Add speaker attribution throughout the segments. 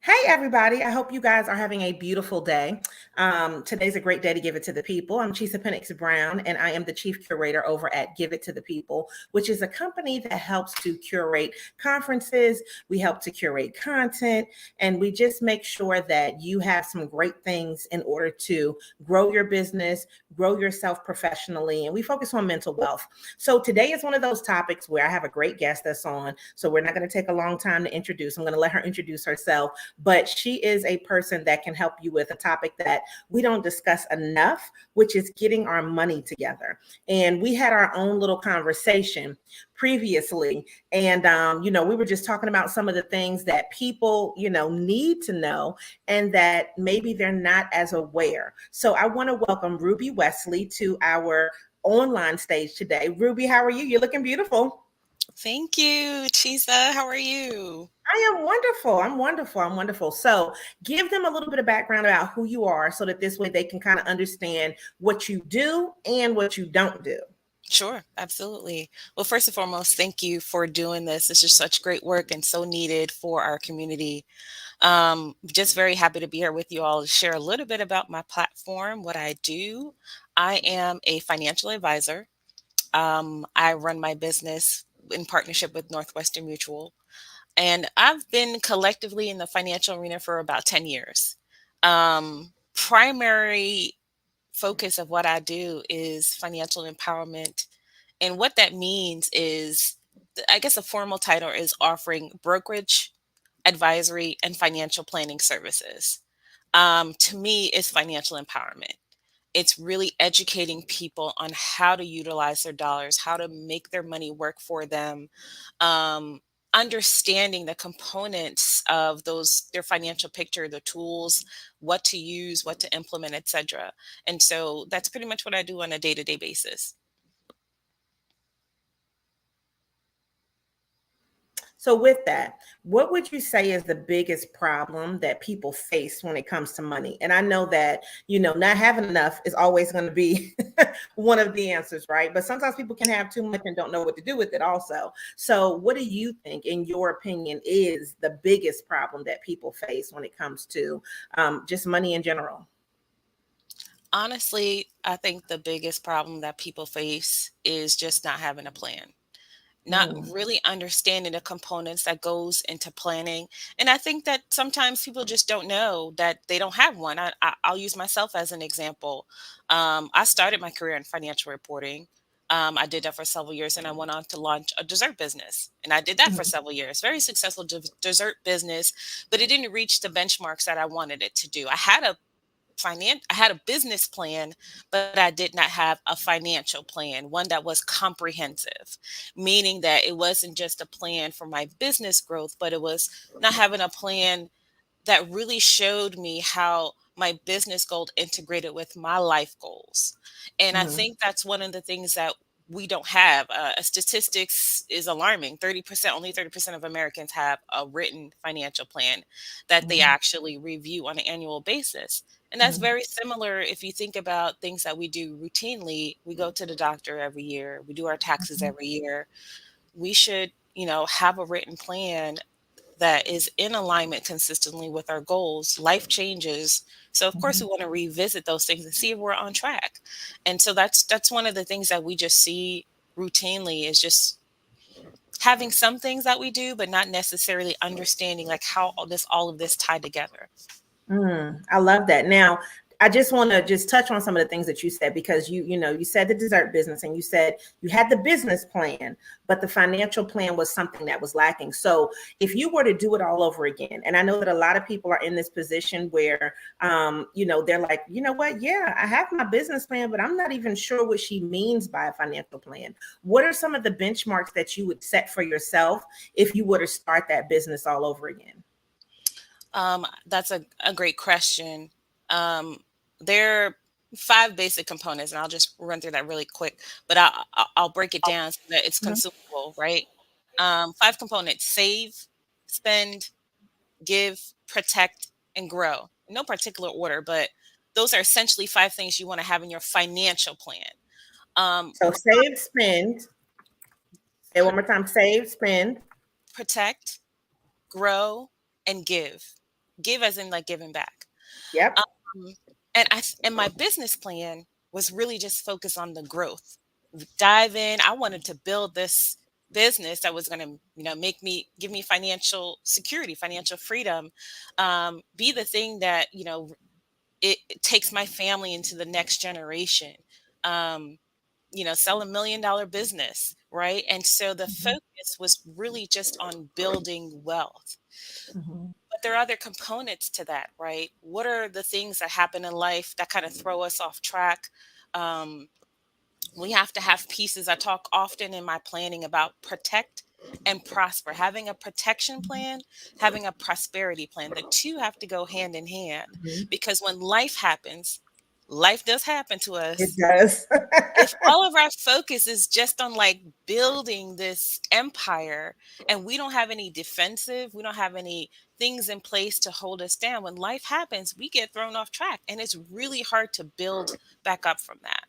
Speaker 1: Hey, everybody. I hope you guys are having a beautiful day. Today's a great day to give it to the people. I'm Chisa Penix Brown, and I am the chief curator over at Give It to the People, which is a company that helps to curate conferences. We help to curate content, and we just make sure that you have some great things in order to grow your business, grow yourself professionally, and we focus on mental wealth. So today is one of those topics where I have a great guest that's on. So we're not going to take a long time to introduce. I'm going to let her introduce herself, but she is a person that can help you with a topic that we don't discuss enough, which is getting our money together. And we had our own little conversation previously, and we were just talking about some of the things that people need to know, and that maybe they're not as aware. So I want to welcome Ruby Wesely to our online stage today. Ruby, how are you? You're looking beautiful.
Speaker 2: Thank you, Chisa. How are you?
Speaker 1: I am wonderful. I'm wonderful. I'm wonderful. So give them a little bit of background about who you are so that this way they can kind of understand what you do and what you don't do.
Speaker 2: Sure, absolutely. Well, first and foremost, thank you for doing this. It's just such great work and so needed for our community. Just very happy to be here with you all to share a little bit about my platform, what I do. I am a financial advisor. I run my business in partnership with Northwestern Mutual. And I've been collectively in the financial arena for about 10 years. Primary focus of what I do is financial empowerment. And what that means is, I guess a formal title is offering brokerage, advisory, and financial planning services. To me, is financial empowerment. It's really educating people on how to utilize their dollars, how to make their money work for them, um, understanding the components of their financial picture, the tools, what to use, what to implement, etc. And so that's pretty much what I do on a day-to-day basis.
Speaker 1: So with that, what would you say is the biggest problem that people face when it comes to money? And I know that, not having enough is always going to be one of the answers, right? But sometimes people can have too much and don't know what to do with it also. So what do you think, in your opinion, is the biggest problem that people face when it comes to just money in general?
Speaker 2: Honestly, I think the biggest problem that people face is just not having a plan, not
Speaker 1: Mm,
Speaker 2: really understanding the components that goes into planning. And I think that sometimes people just don't know that they don't have one. I'll use myself as an example. I started my career in financial reporting. I did that for several years, and I went on to launch a dessert business. And I did that for
Speaker 1: mm,
Speaker 2: several years. Very successful dessert business, but it didn't reach the benchmarks that I wanted it to do. I had a business plan, but I did not have a financial plan, one that was comprehensive, meaning that it wasn't just a plan for my business growth, but it was not having a plan that really showed me how my business goal integrated with my life goals. And I
Speaker 1: mm,
Speaker 2: think that's one of the things that we don't have. Statistics is alarming. 30%, only 30% of Americans have a written financial plan that they
Speaker 1: mm,
Speaker 2: actually review on an annual basis. And that's
Speaker 1: mm,
Speaker 2: very similar if you think about things that we do routinely. We go to the doctor every year, we do our taxes
Speaker 1: mm,
Speaker 2: every year. We should, have a written plan that is in alignment consistently with our goals. Life changes. So of course
Speaker 1: mm.
Speaker 2: we want to revisit those things and see if we're on track. And so that's one of the things that we just see routinely is just having some things that we do, but not necessarily understanding like how all of this tied together.
Speaker 1: I love that. Now, I just want to just touch on some of the things that you said, because you said the dessert business, and you said you had the business plan, but the financial plan was something that was lacking. So if you were to do it all over again, and I know that a lot of people are in this position where they're like, you know what, yeah, I have my business plan, but I'm not even sure what she means by a financial plan. What are some of the benchmarks that you would set for yourself if you were to start that business all over again?
Speaker 2: That's a great question. Um, there are five basic components, and I'll just run through that really quick, but I'll break it down so that it's
Speaker 1: Mhm.
Speaker 2: consumable, right? Five components: save, spend, give, protect, and grow. In no particular order, but those are essentially five things you want to have in your financial plan.
Speaker 1: So save, spend. Say it one more time. Save, spend.
Speaker 2: Protect, grow, and give. give as in like giving back.
Speaker 1: Yep.
Speaker 2: Um, and my business plan was really just focused on the growth. Dive in. I wanted to build this business that was going to, give me financial security, financial freedom, be the thing that, it takes my family into the next generation. Um, sell $1 million business, right? And so the
Speaker 1: Mhm.
Speaker 2: focus was really just on building wealth.
Speaker 1: Mhm.
Speaker 2: But there are other components to that, right? What are the things that happen in life that kind of throw us off track? Um, we have to have pieces. I talk often in my planning about protect and prosper, having a protection plan, having a prosperity plan. The two have to go hand in hand,
Speaker 1: Mhm.
Speaker 2: because when life happens, life does happen to
Speaker 1: It
Speaker 2: us.
Speaker 1: does.
Speaker 2: If all of our focus is just on like building this empire, and we don't have any defensive, we don't have any things in place to hold us down, when life happens, we get thrown off track, and it's really hard to build back up from that.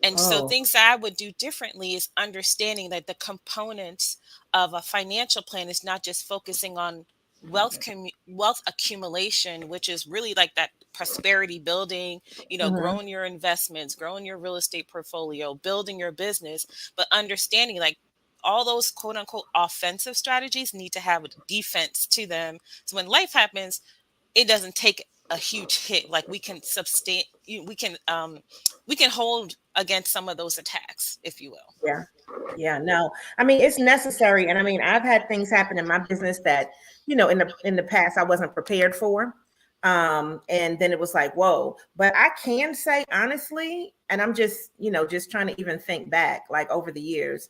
Speaker 2: And so
Speaker 1: Oh.
Speaker 2: things that I would do differently is understanding that the components of a financial plan is not just focusing on wealth accumulation, which is really like that prosperity building,
Speaker 1: Mhm.
Speaker 2: growing your investments, growing your real estate portfolio, building your business, but understanding like all those quote unquote offensive strategies need to have a defense to them. So when life happens, it doesn't take a huge hit. Like we can sustain, we can hold against some of those attacks, if you will.
Speaker 1: Yeah. Yeah, no. I mean, it's necessary. And I mean, I've had things happen in my business that, in the past I wasn't prepared for. And then it was like, whoa. But I can say honestly, and I'm just, just trying to even think back like over the years,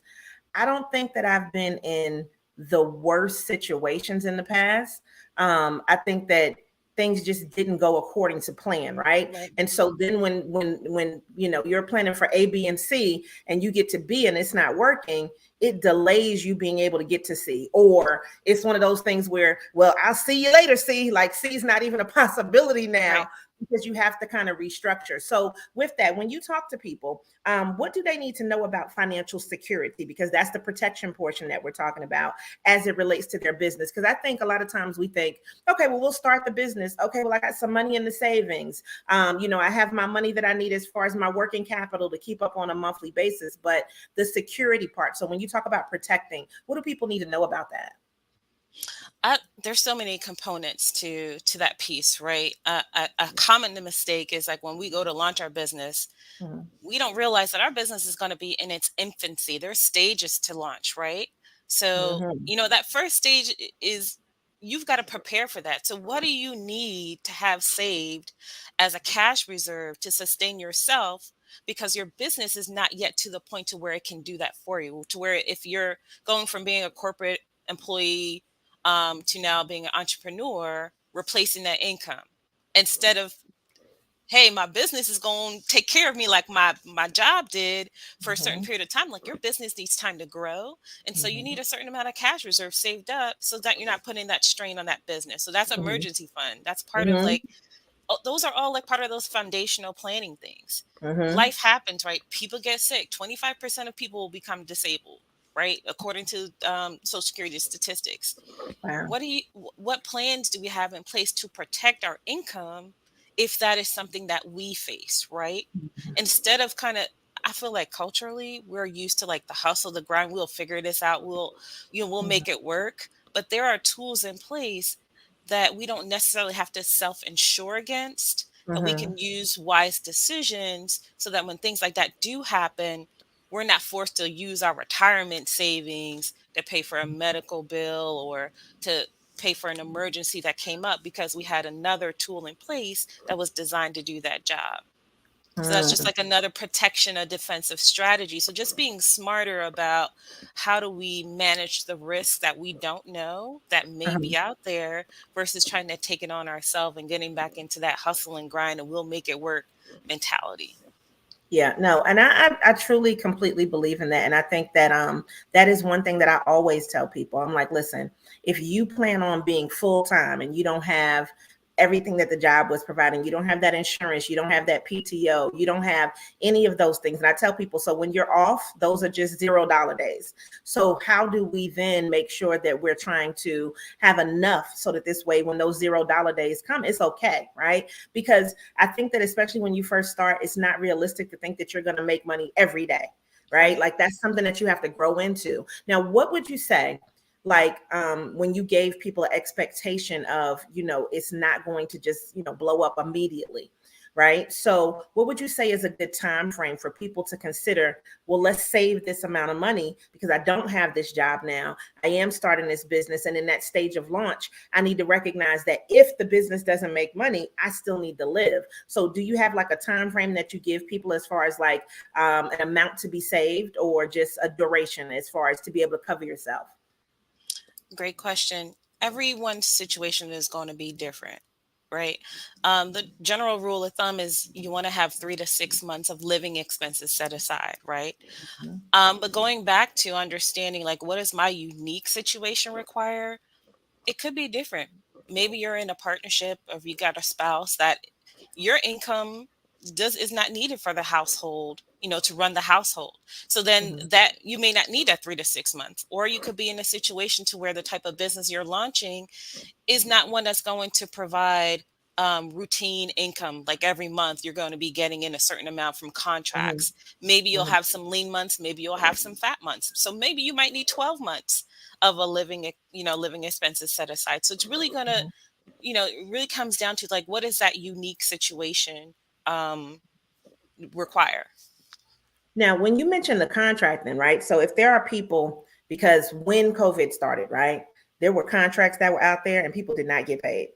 Speaker 1: I don't think that I've been in the worst situations in the past. I think that things just didn't go according to plan, right?
Speaker 2: Right.
Speaker 1: And so then when you're planning for A, B, and C, and you get to B and it's not working, it delays you being able to get to C. Or it's one of those things where, well, I'll see you later, C. Like C is not even a possibility now
Speaker 2: Right.
Speaker 1: because you have to kind of restructure. So with that, when you talk to people, what do they need to know about financial security? Because that's the protection portion that we're talking about as it relates to their business. Because I think a lot of times we think, okay, well, we'll start the business. Okay, well, I got some money in the savings. I have my money that I need as far as my working capital to keep up on a monthly basis. But the security part. So when you talk about protecting, what do people need to know about that?
Speaker 2: There's so many components to that piece, right? A common mistake is like when we go to launch our business,
Speaker 1: Mhm.
Speaker 2: we don't realize that our business is going to be in its infancy. There's stages to launch, right? So,
Speaker 1: Mhm.
Speaker 2: that first stage is you've got to prepare for that. So, what do you need to have saved as a cash reserve to sustain yourself? Because your business is not yet to the point to where it can do that for you. To where if you're going from being a corporate employee to now being an entrepreneur, replacing that income instead of, hey, my business is going to take care of me like my job did for a certain
Speaker 1: Mhm.
Speaker 2: period of time. Like your business needs time to grow, and so you
Speaker 1: Mhm.
Speaker 2: need a certain amount of cash reserve saved up so that you're not putting that strain on that business. So that's
Speaker 1: Mhm.
Speaker 2: emergency fund. That's part of
Speaker 1: Mhm.
Speaker 2: like those are all like part of those foundational planning things.
Speaker 1: Mhm.
Speaker 2: Life happens, right? People get sick. 25% of people will become disabled, right? According to Social Security statistics.
Speaker 1: Wow.
Speaker 2: What plans do we have in place to protect our income if that is something that we face, right?
Speaker 1: Mhm.
Speaker 2: Instead of kind of, I feel like culturally we're used to like the hustle, the grind. We'll figure this out. We'll
Speaker 1: Mhm.
Speaker 2: make it work. But there are tools in place that we don't necessarily have to self-insure against, that we
Speaker 1: Mhm.
Speaker 2: can use wise decisions so that when things like that do happen, we're not forced to use our retirement savings to pay for a medical bill or to pay for an emergency that came up because we had another tool in place that was designed to do that job. So that's just
Speaker 1: Mhm.
Speaker 2: like another protection, a defensive strategy. So just being smarter about how do we manage the risks that we don't know that may
Speaker 1: Uh-huh.
Speaker 2: be out there versus trying to take it on ourselves and getting back into that hustle and grind and we'll make it work mentality.
Speaker 1: Yeah, no, and I truly completely believe in that. And I think that that is one thing that I always tell people. I'm like, listen, if you plan on being full time and you don't have everything that the job was providing. You don't have that insurance. You don't have that PTO. You don't have any of those things. And I tell people, so when you're off, those are just $0 days. So how do we then make sure that we're trying to have enough so that this way, when those $0 days come, it's okay, right? Because I think that especially when you first start, it's not realistic to think that you're going to make money every day, right? Like that's something that you have to grow into. Now, what would you say? Like when you gave people an expectation of, it's not going to just, blow up immediately, right? So what would you say is a good time frame for people to consider, well, let's save this amount of money because I don't have this job now. I am starting this business. And in that stage of launch, I need to recognize that if the business doesn't make money, I still need to live. So do you have like a time frame that you give people as far as like an amount to be saved, or just a duration as far as to be able to cover yourself?
Speaker 2: Great question. Everyone's situation is going to be different, right? The general rule of thumb is you want to have 3 to 6 months of living expenses set aside, right? But going back to understanding, like, what does my unique situation require? It could be different. Maybe you're in a partnership, or if you got a spouse that your income is not needed for the household, to run the household. So then that you may not need that 3 to 6 months, or you could be in a situation to where the type of business you're launching is not one that's going to provide routine income. Like every month you're going to be getting in a certain amount from
Speaker 1: Mm-hmm.
Speaker 2: contracts. Maybe you'll have some lean months, maybe you'll have some fat months. So maybe you might need 12 months of a living expenses set aside. So it's really going to,
Speaker 1: Mm-hmm.
Speaker 2: it really comes down to, like, what is that unique situation um, require?
Speaker 1: Now, when you mention the contracting, right? So if there are people, because when COVID started, right, there were contracts that were out there and people did not get paid.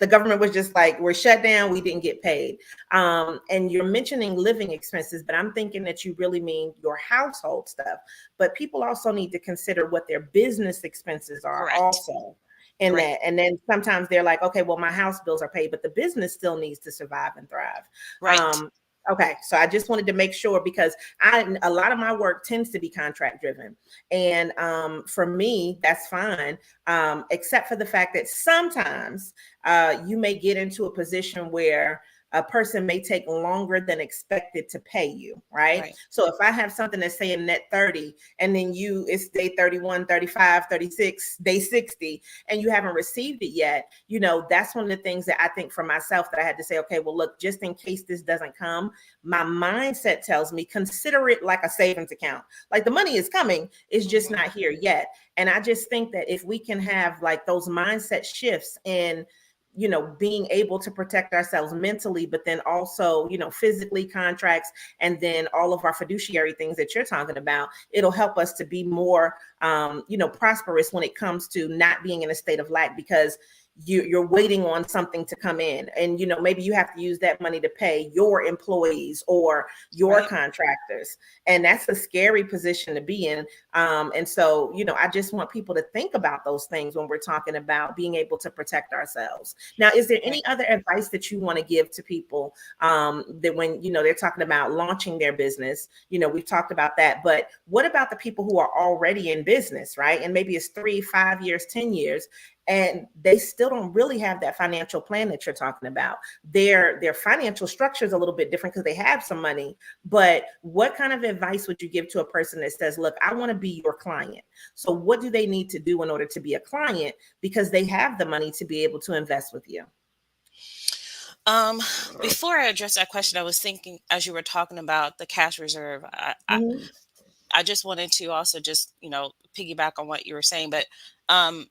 Speaker 1: The government was just like, we're shut down, we didn't get paid. And you're mentioning living expenses, but I'm thinking that you really mean your household stuff. But people also need to consider what their business expenses are
Speaker 2: Correct.
Speaker 1: also in
Speaker 2: Right.
Speaker 1: that. And then sometimes they're like, okay, well, my house bills are paid, but the business still needs to survive and thrive.
Speaker 2: Right.
Speaker 1: Okay, so I just wanted to make sure, because a lot of my work tends to be contract driven, and for me that's fine, except for the fact that sometimes you may get into a position where a person may take longer than expected to pay you, right?
Speaker 2: Right.
Speaker 1: So if I have something that's saying net 30, and then it's day 31, 35, 36, day 60, and you haven't received it yet, that's one of the things that I think for myself that I had to say, okay, well, look, just in case this doesn't come, my mindset tells me consider it like a savings account. Like the money is coming, it's just not here yet. And I just think that if we can have like those mindset shifts in, being able to protect ourselves mentally, but then also, physically, contracts, and then all of our fiduciary things that you're talking about, it'll help us to be more, prosperous when it comes to not being in a state of lack, because you're waiting on something to come in, and maybe you have to use that money to pay your employees or your
Speaker 2: Right.
Speaker 1: contractors, and that's a scary position to be in. And so I just want people to think about those things when we're talking about being able to protect ourselves. Now, is there
Speaker 2: Right.
Speaker 1: any other advice that you want to give to people, that when they're talking about launching their business? We've talked about that, but what about the people who are already in business, right? And maybe it's 3, 5 years, 10 years, and they still don't really have that financial plan that you're talking about. Their financial structure is a little bit different because they have some money. But what kind of advice would you give to a person that says, look, I want to be your client? So what do they need to do in order to be a client, because they have the money to be able to invest with you?
Speaker 2: Um, Before I address that question, I was thinking as you were talking about the cash reserve,
Speaker 1: Mhm.
Speaker 2: I just wanted to also just, piggyback on what you were saying, but um,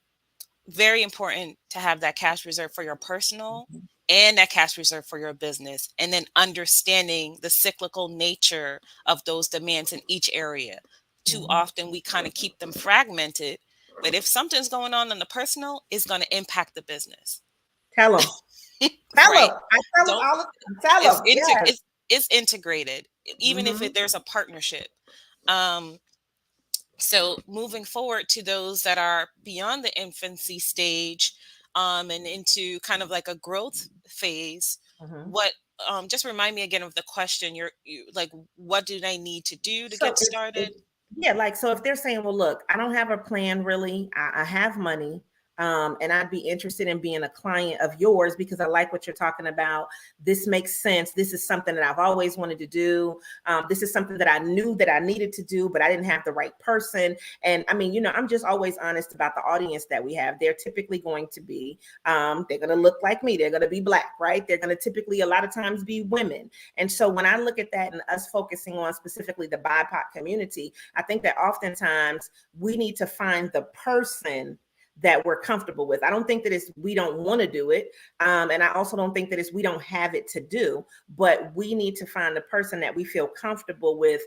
Speaker 2: very important to have that cash reserve for your personal and that cash reserve for your business, and then understanding the cyclical nature of those demands in each area. Too
Speaker 1: Mhm.
Speaker 2: often we kind of keep them fragmented, but if something's going on in the personal, it's going to impact the business.
Speaker 1: Tell them. Tell them.
Speaker 2: Right.
Speaker 1: I tell them
Speaker 2: Don't
Speaker 1: all the time. Tell
Speaker 2: it's
Speaker 1: them.
Speaker 2: inter
Speaker 1: Yes.
Speaker 2: it's integrated, even if
Speaker 1: Hmm.
Speaker 2: there's a partnership. Um, so moving forward to those that are beyond the infancy stage, and into kind of like a growth phase,
Speaker 1: Hmm.
Speaker 2: what just remind me again of the question. You like, what do they need to do to
Speaker 1: So
Speaker 2: get started?
Speaker 1: yeah, like, so if they're saying, well, look, I don't have a plan really. I have money. And I'd be interested in being a client of yours because I like what you're talking about. This makes sense. This is something that I've always wanted to do. This is something that I knew that I needed to do, but I didn't have the right person. And I mean, I'm just always honest about the audience that we have. They're typically going to be, they're going to look like me. They're going to be Black, right? They're going to typically a lot of times be women. And so when I look at that and us focusing on specifically the BIPOC community, I think that oftentimes we need to find the person that we're comfortable with. I don't think that it's we don't want to do it. And I also don't think that it's we don't have it to do, but we need to find the person that we feel comfortable with,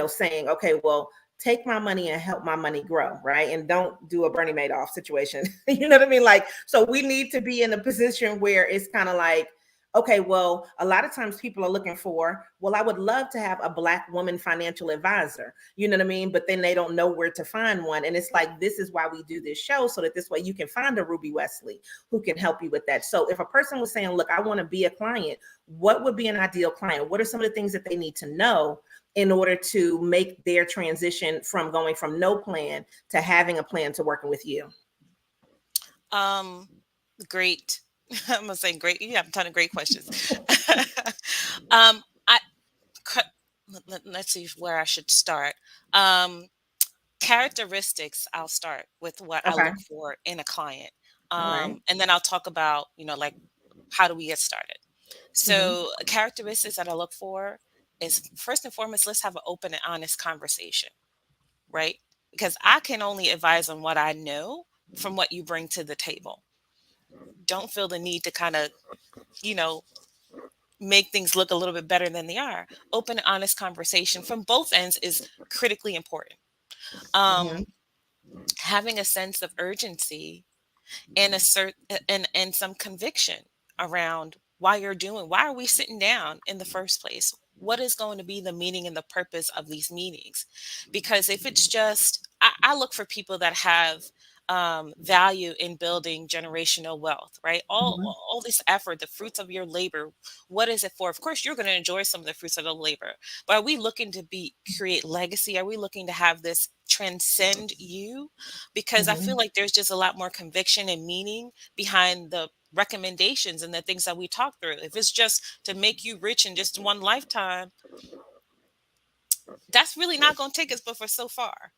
Speaker 1: saying, okay, well, take my money and help my money grow, right? And don't do a Bernie Madoff situation. You know what I mean? Like, so we need to be in a position where it's kind of like, okay, well, a lot of times people are looking for, well, I would love to have a Black woman financial advisor, you know what I mean? But then they don't know where to find one. And it's like, this is why we do this show, so that this way you can find a Ruby Wesley who can help you with that. So if a person was saying, look, I want to be a client, what would be an ideal client? What are some of the things that they need to know in order to make their transition from going from no plan to having a plan to working with you?
Speaker 2: Great. I'm gonna say great. You have a ton of great questions. I let's see where I should start. Um, Characteristics. I'll start with what I
Speaker 1: Okay.
Speaker 2: look for in a client,
Speaker 1: All right.
Speaker 2: and then I'll talk about like how do we get started.
Speaker 1: Mm-hmm.
Speaker 2: So characteristics that I look for is first and foremost, let's have an open and honest conversation, right? Because I can only advise on what I know from what you bring to the table. Don't feel the need to kind of, you know, make things look a little bit better than they are. Open and honest conversation from both ends is critically important.
Speaker 1: Mm-hmm.
Speaker 2: Um, Having a sense of urgency and and some conviction around why are we sitting down in the first place? What is going to be the meaning and the purpose of these meetings? Because if it's just I look for people that have value in building generational wealth, right?
Speaker 1: Mm-hmm.
Speaker 2: All this effort, the fruits of your labor, what is it for? Of course, you're going to enjoy some of the fruits of the labor, but are we looking to create legacy? Are we looking to have this transcend you? Because I
Speaker 1: Mm-hmm.
Speaker 2: feel like there's just a lot more conviction and meaning behind the recommendations and the things that we talk through. If it's just to make you rich in just one lifetime, that's really not going to take us but for so far.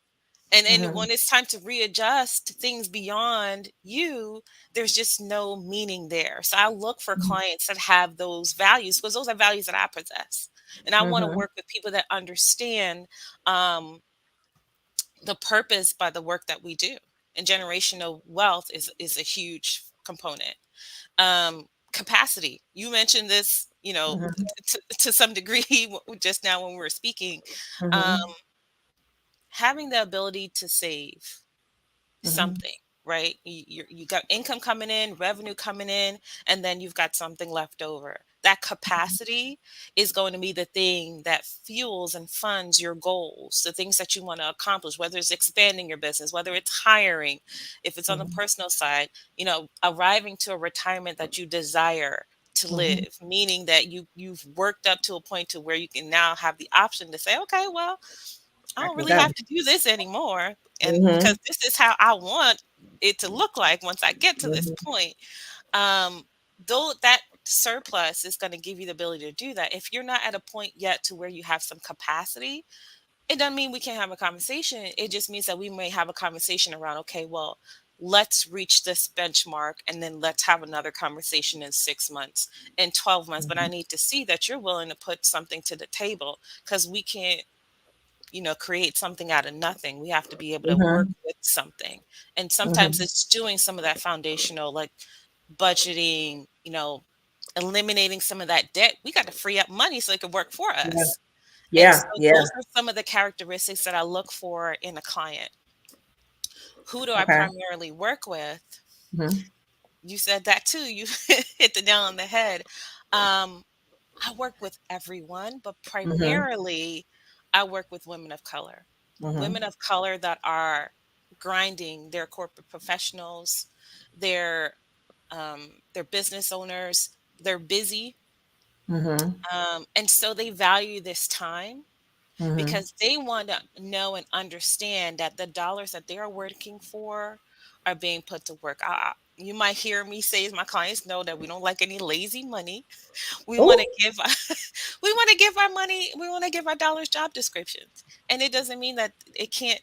Speaker 2: And
Speaker 1: Mm-hmm.
Speaker 2: when it's time to readjust things beyond you, there's just no meaning there. So I look for clients that have those values because those are values that I possess. And I want to
Speaker 1: Mm-hmm.
Speaker 2: work with people that understand um, the purpose by the work that we do. And generational wealth is a huge component. Capacity. You mentioned this,
Speaker 1: Mm-hmm.
Speaker 2: to some degree just now when we were speaking. Um,
Speaker 1: Mm-hmm.
Speaker 2: Having the ability to save
Speaker 1: Mm-hmm.
Speaker 2: something, right? You got income coming in, revenue coming in, and then you've got something left over. That capacity is going to be the thing that fuels and funds your goals, the things that you want to accomplish, whether it's expanding your business, whether it's hiring, if it's on the personal side, arriving to a retirement that you desire to
Speaker 1: Mm-hmm.
Speaker 2: live, meaning that you've worked up to a point to where you can now have the option to say, okay, well, I
Speaker 1: I
Speaker 2: don't
Speaker 1: can
Speaker 2: really
Speaker 1: go.
Speaker 2: have to do this anymore. And
Speaker 1: Mm-hmm.
Speaker 2: because this is how I want it to look like once I get to this
Speaker 1: Mm-hmm.
Speaker 2: point. Um, though that surplus is going to give you the ability to do that. If you're not at a point yet to where you have some capacity, it doesn't mean we can't have a conversation. It just means that we may have a conversation around, okay, well, let's reach this benchmark and then let's have another conversation in 6 months, in 12 months. But I need to see that you're willing to put something to the table because we can't create something out of nothing. We have to be able to work
Speaker 1: Mm-hmm.
Speaker 2: with something. And sometimes
Speaker 1: Mm-hmm.
Speaker 2: it's doing some of that foundational, like budgeting, eliminating some of that debt. We got to free up money so it can work for
Speaker 1: Yeah.
Speaker 2: us. And so
Speaker 1: Yeah. Yeah.
Speaker 2: those are some of the characteristics that I look for in a client. Who do I
Speaker 1: Okay.
Speaker 2: primarily work with?
Speaker 1: Mm-hmm.
Speaker 2: You said that too. You hit the nail on the head. Um, I work with everyone, but
Speaker 1: Mm-hmm.
Speaker 2: primarily I work with women of color.
Speaker 1: Mm-hmm.
Speaker 2: Women of color that are grinding, they're corporate professionals, they're business owners, they're busy.
Speaker 1: Mm-hmm.
Speaker 2: And so they value this time
Speaker 1: Mm-hmm.
Speaker 2: because they want to know and understand that the dollars that they are working for are being put to work. You might hear me say, as my clients know, that we don't like any lazy money. We want to
Speaker 1: Oh.
Speaker 2: give we want to give our money, we want to give our dollars job descriptions. And it doesn't mean that it can't,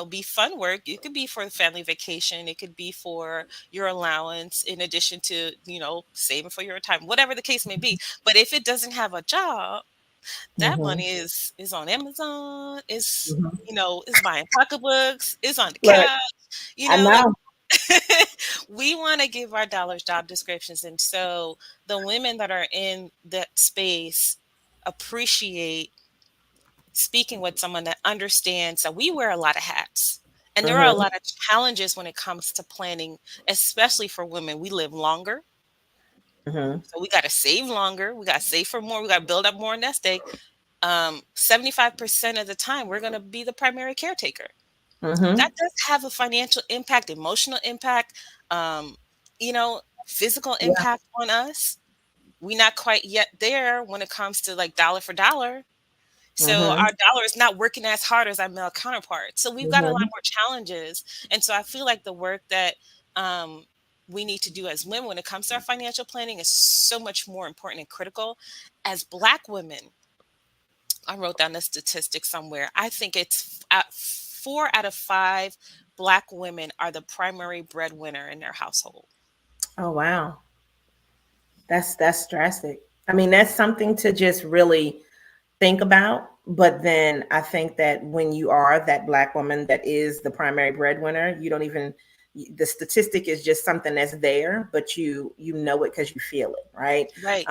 Speaker 2: be fun work. It could be for the family vacation. It could be for your allowance in addition to, saving for your retirement, whatever the case may be. But if it doesn't have a job, that
Speaker 1: Mm-hmm.
Speaker 2: money is on Amazon, is,
Speaker 1: Mm-hmm.
Speaker 2: is buying pocketbooks, is on the
Speaker 1: Look,
Speaker 2: couch,
Speaker 1: I
Speaker 2: like
Speaker 1: know.
Speaker 2: we want to give our dollars job descriptions. And so the women that are in that space appreciate speaking with someone that understands that we wear a lot of hats. And there are a
Speaker 1: Mm-hmm.
Speaker 2: lot of challenges when it comes to planning, especially for women. We live longer.
Speaker 1: Mm-hmm.
Speaker 2: So we got to save longer. We got to save for more. We got to build up more nest egg. 75% of the time, we're going to be the primary caretaker.
Speaker 1: Mm-hmm.
Speaker 2: That does have a financial impact, emotional impact, um, physical
Speaker 1: Yeah.
Speaker 2: impact on us. We're not quite yet there when it comes to like dollar for dollar. So
Speaker 1: Mm-hmm.
Speaker 2: our dollar is not working as hard as our male counterparts. So we've got a lot
Speaker 1: Mm-hmm.
Speaker 2: more challenges. And so I feel like the work that um, we need to do as women when it comes to our financial planning is so much more important and critical. As Black women, I wrote down the statistic somewhere. I think it's 4 out of 5 Black women are the primary breadwinner in their household.
Speaker 1: Oh, wow. That's drastic. I mean, that's something to just really think about. But then I think that when you are that Black woman that is the primary breadwinner, you don't even, the statistic is just something that's there, but you know it because you feel it, right?
Speaker 2: Right.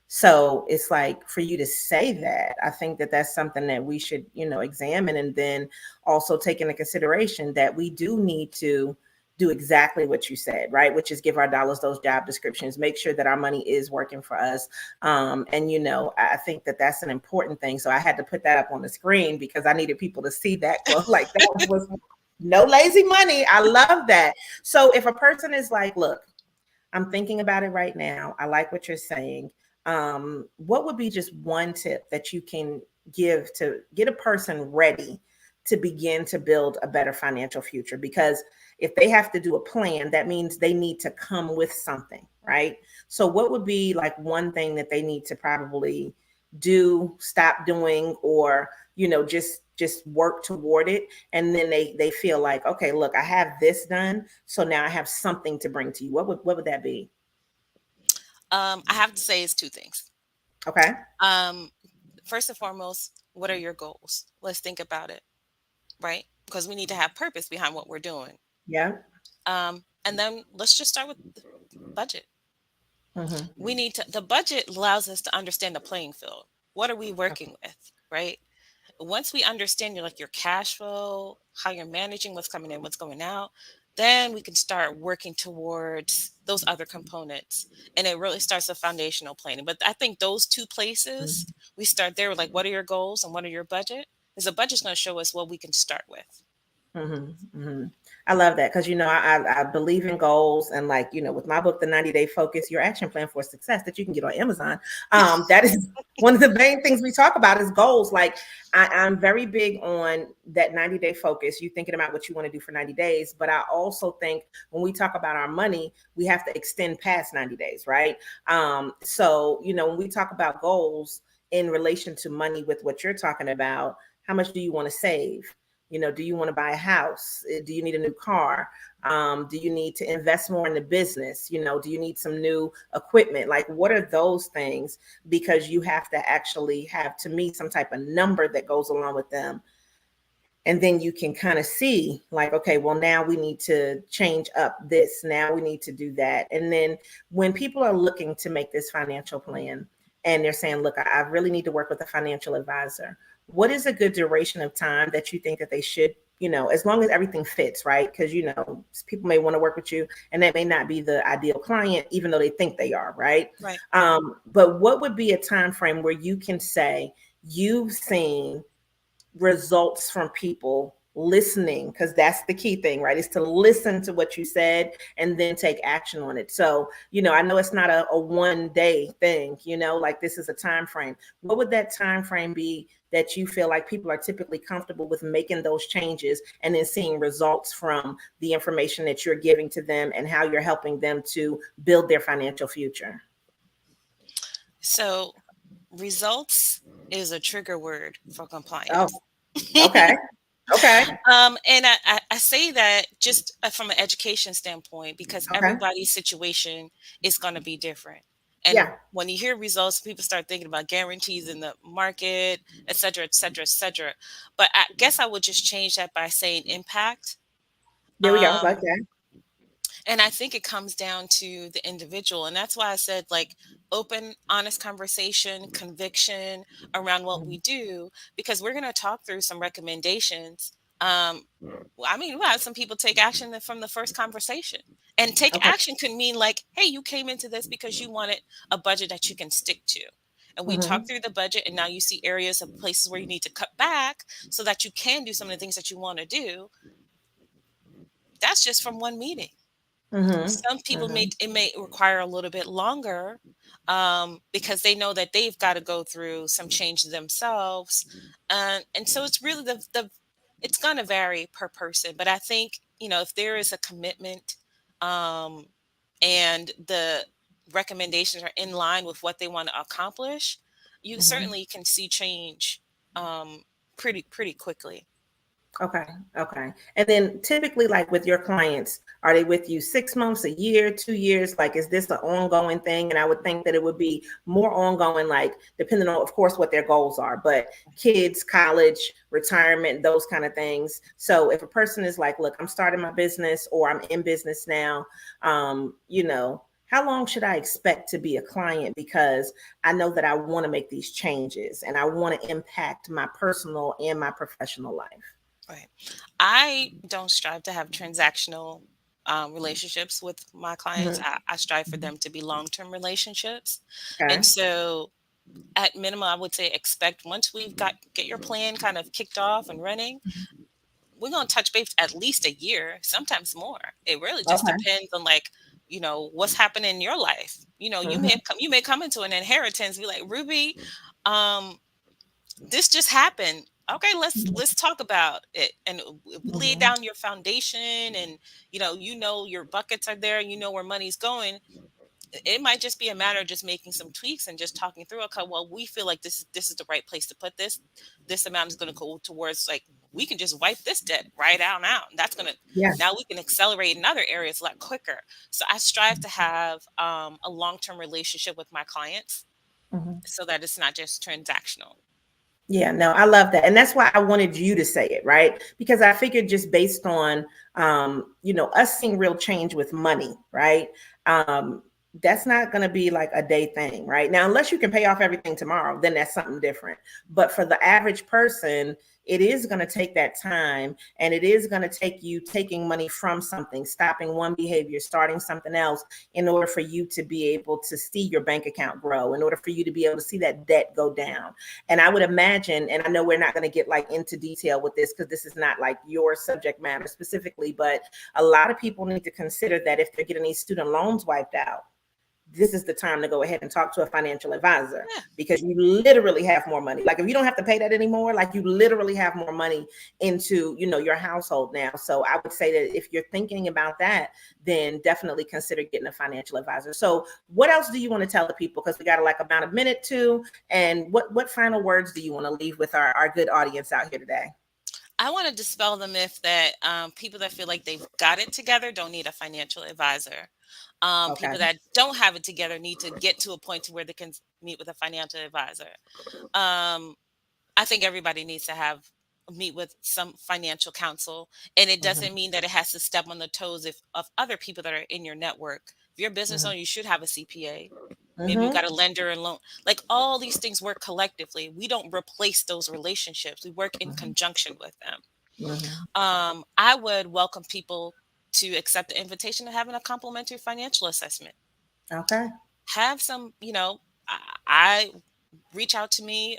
Speaker 1: So it's like for you to say that, I think that that's something that we should, examine, and then also take into consideration that we do need to do exactly what you said, right? Which is give our dollars those job descriptions, make sure that our money is working for us. And I think that that's an important thing. So I had to put that up on the screen because I needed people to see that quote. Like that was no lazy money. I love that. So if a person is like, look, I'm thinking about it right now, I like what you're saying. What would be just one tip that you can give to get a person ready to begin to build a better financial future? Because if they have to do a plan, that means they need to come with something, right? So what would be like one thing that they need to probably do, stop doing, or just work toward it, and then they feel like, okay, look, I have this done, so now I have something to bring to you. What would that be?
Speaker 2: I have to say it's 2 things.
Speaker 1: Okay.
Speaker 2: Um, First and foremost, what are your goals? Let's think about it, right? Because we need to have purpose behind what we're doing.
Speaker 1: Yeah.
Speaker 2: And then let's just start with the budget.
Speaker 1: Mm-hmm.
Speaker 2: The budget allows us to understand the playing field. What are we working with, right? Once we understand your cash flow, how you're managing what's coming in, what's going out, then we can start working towards those other components. And it really starts with foundational planning. But I think those 2 places, we start there with like, what are your goals and what are your budget? Because the budget's going to show us what we can start with.
Speaker 1: Mm-hmm, mm-hmm. I love that because I believe in goals, and like with my book, The 90-Day Focus, Your Action Plan for Success, that you can get on Amazon. That is one of the main things we talk about is goals. Like I'm very big on that 90-day focus. You thinking about what you want to do for 90 days, but I also think when we talk about our money, we have to extend past 90 days, right? So when we talk about goals in relation to money, with what you're talking about, how much do you want to save? Do you want to buy a house? Do you need a new car? Do you need to invest more in the business? Do you need some new equipment? Like, what are those things? Because you have to actually have, to me, some type of number that goes along with them. And then you can kind of see like, okay, well, now we need to change up this. Now we need to do that. And then when people are looking to make this financial plan and they're saying, look, I really need to work with a financial advisor, what is a good duration of time that you think that they should, as long as everything fits, right? Because, people may want to work with you and that may not be the ideal client, even though they think they are, right?
Speaker 2: Right.
Speaker 1: But what would be a time frame where you can say you've seen results from people listening, because that's the key thing, right? Is to listen to what you said and then take action on it. So, I know it's not a 1 day thing, like this is a time frame. What would that time frame be that you feel like people are typically comfortable with making those changes and then seeing results from the information that you're giving to them and how you're helping them to build their financial future?
Speaker 2: So results is a trigger word for
Speaker 1: Oh,
Speaker 2: compliance.
Speaker 1: okay. Okay.
Speaker 2: And I say that just from an education standpoint, because
Speaker 1: Okay.
Speaker 2: everybody's situation is going to be different. And
Speaker 1: Yeah.
Speaker 2: when you hear results, people start thinking about guarantees in the market, et cetera, et cetera, et cetera. But I guess I would just change that by saying impact.
Speaker 1: There we go. Like
Speaker 2: Um,
Speaker 1: that.
Speaker 2: and I think it comes down to the individual. And that's why I said, like, open, honest conversation, conviction around what we do, because we're going to talk through some recommendations. I mean, we had some people take action from the first conversation. And take
Speaker 1: Okay.
Speaker 2: action could mean like, hey, you came into this because you wanted a budget that you can stick to. And we talked
Speaker 1: Mm-hmm.
Speaker 2: through the budget, and now you see areas of places where you need to cut back so that you can do some of the things that you want to do. That's just from one meeting.
Speaker 1: Mm-hmm.
Speaker 2: Some people
Speaker 1: Mm-hmm.
Speaker 2: may require a little bit longer, because they know that they've got to go through some change themselves, and so it's really the it's going to vary per person. But I think, if there is a commitment, um, and the recommendations are in line with what they want to accomplish, you
Speaker 1: Mm-hmm.
Speaker 2: certainly can see change, pretty quickly.
Speaker 1: Okay. Okay. And then typically, like with your clients, are they with you 6 months, a year, 2 years? Like, is this an ongoing thing? And I would think that it would be more ongoing, like depending on, of course, what their goals are, but kids, college, retirement, those kind of things. So if a person is like, look, I'm starting my business or I'm in business now, how long should I expect to be a client? Because I know that I want to make these changes and I want to impact my personal and my professional life.
Speaker 2: Right. I don't strive to have transactional, relationships with my clients.
Speaker 1: Mhm.
Speaker 2: I strive for them to be long-term relationships. And
Speaker 1: Okay.
Speaker 2: so at minimum, I would say expect, once we've get your plan kind of kicked off and running, we're going to touch base at least a year, sometimes more. It really just
Speaker 1: Okay.
Speaker 2: depends on, like, what's happening in your life.
Speaker 1: Mhm.
Speaker 2: You may come into an inheritance, be like, Ruby, um, this just happened. Okay, let's talk about it, and lay
Speaker 1: Mhm.
Speaker 2: down your foundation, and your buckets are there, where money's going. It might just be a matter of just making some tweaks and just talking through, okay, well, we feel like this is the right place to put this amount is going to go towards, like, we can just wipe this debt right out now, and that's going to,
Speaker 1: Yeah.
Speaker 2: now we can accelerate in other areas a lot quicker. So I strive to have, a long-term relationship with my clients,
Speaker 1: Mhm.
Speaker 2: so that it's not just transactional.
Speaker 1: Yeah, no, I love that. And that's why I wanted you to say it, right? Because I figured just based on us seeing real change with money, right? Um, that's not going to be like a day thing, right? Now, unless you can pay off everything tomorrow, then that's something different. But for the average person, it is going to take that time, and it is going to take you taking money from something, stopping one behavior, starting something else, in order for you to be able to see your bank account grow, in order for you to be able to see that debt go down. And I would imagine, and I know we're not going to get like into detail with this because this is not like your subject matter specifically, but a lot of people need to consider that if they're getting these student loans wiped out, this is the time to go ahead and talk to a financial advisor,
Speaker 2: Yeah.
Speaker 1: because you literally have more money. Like if you don't have to pay that anymore, like you literally have more money into, your household now. So I would say that if you're thinking about that, then definitely consider getting a financial advisor. So what else do you want to tell the people? Because we got like about a minute too. And what final words do you want to leave with our good audience out here today?
Speaker 2: I want to dispel the myth that, people that feel like they've got it together don't need a financial advisor.
Speaker 1: Okay.
Speaker 2: People that don't have it together need to get to a point to where they can meet with a financial advisor. Um, I think everybody needs to meet with some financial counsel, and it doesn't
Speaker 1: Mm-hmm.
Speaker 2: mean that it has to step on the toes of other people that are in your network. If you're a business owner, you should have a CPA. Maybe you
Speaker 1: Mm-hmm.
Speaker 2: got a lender and loan. Like, all these things work collectively. We don't replace those relationships. We work in conjunction with them.
Speaker 1: Mm-hmm.
Speaker 2: I would welcome people to accept the invitation of having a complimentary financial assessment.
Speaker 1: Okay.
Speaker 2: Have some, I reach out to me.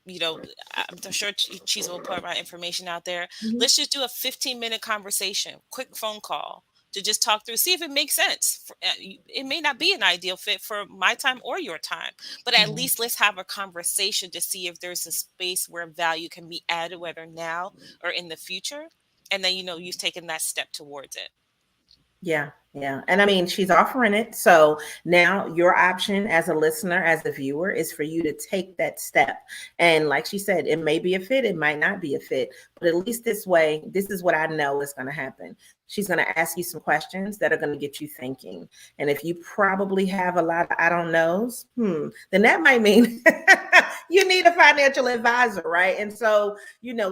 Speaker 2: I'm sure Cheese will put my information out there.
Speaker 1: Mhm.
Speaker 2: Let's just do a 15-minute conversation, quick phone call to just talk through, see if it makes sense. It may not be an ideal fit for my time or your time, but at
Speaker 1: Mhm.
Speaker 2: least let's have a conversation to see if there's a space where value can be added, whether now or in the future. And then, you've taken that step towards it.
Speaker 1: Yeah, yeah. And I mean, she's offering it. So now your option as a listener, as a viewer, is for you to take that step. And like she said, it may be a fit, it might not be a fit, but at least this way, this is what I know is going to happen. She's going to ask you some questions that are going to get you thinking. And if you probably have a lot of I don't knows, then that might mean you need a financial advisor, right? And so,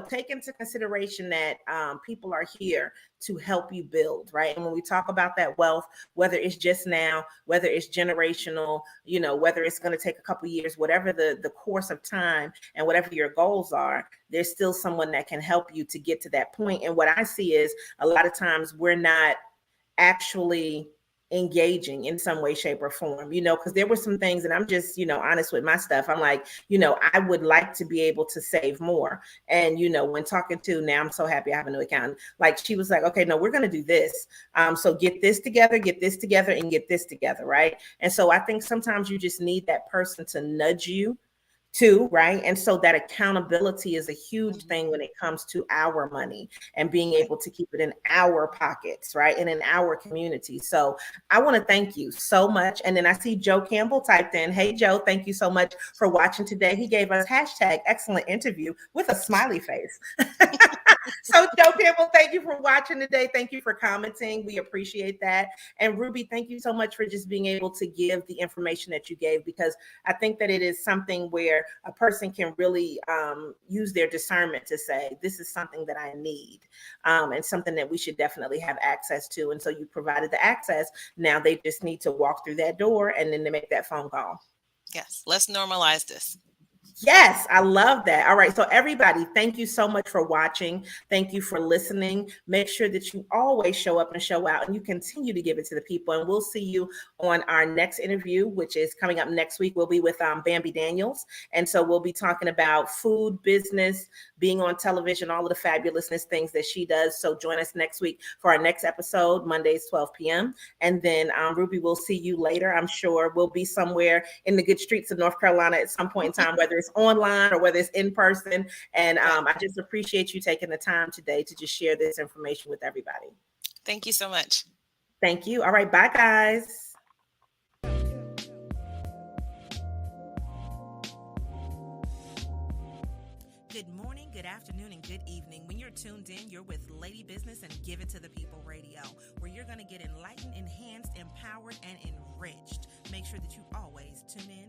Speaker 1: take into consideration that people are here to help you build, right? And when we talk about that wealth, whether it's just now, whether it's generational, whether it's going to take a couple of years, whatever the course of time and whatever your goals are, there's still someone that can help you to get to that point. And what I see is a lot of times we're not actually engaging in some way, shape, or form, because there were some things, and I'm just, honest with my stuff. I'm like, I would like to be able to save more. And, when talking to now, I'm so happy I have a new accountant. Like she was like, okay, no, we're going to do this. So get this together, and get this together. Right. And so I think sometimes you just need that person to nudge you too, right? And so that accountability is a huge thing when it comes to our money and being able to keep it in our pockets, right? And in our community. So I want to thank you so much. And then I see Joe Campbell typed in, hey, Joe, thank you so much for watching today. He gave us hashtag excellent interview with a smiley face. So Joe Campbell, thank you for watching today. Thank you for commenting. We appreciate that. And Ruby, thank you so much for just being able to give the information that you gave, because I think that it is something where a person can really use their discernment to say, this is something that I need, and something that we should definitely have access to. And so you provided the access. Now they just need to walk through that door and then to make that phone call.
Speaker 2: Yes, let's normalize this.
Speaker 1: Yes, I love that. All right. So everybody, thank you so much for watching. Thank you for listening. Make sure that you always show up and show out, and you continue to give it to the people. And we'll see you on our next interview, which is coming up next week. We'll be with Bambi Daniels. And so we'll be talking about food, business, being on television, all of the fabulousness things that she does. So join us next week for our next episode, Mondays, 12 p.m. And then Ruby, we'll see you later. I'm sure we'll be somewhere in the good streets of North Carolina at some point in time, whether it's online or whether it's in person. And I just appreciate you taking the time today to just share this information with everybody.
Speaker 2: Thank you so much.
Speaker 1: Thank you. All right. Bye, guys. Good morning, good afternoon, and good evening. When you're tuned in, you're with Lady Business and Give It to the People Radio, where you're going to get enlightened, enhanced, empowered, and enriched. Make sure that you always tune in.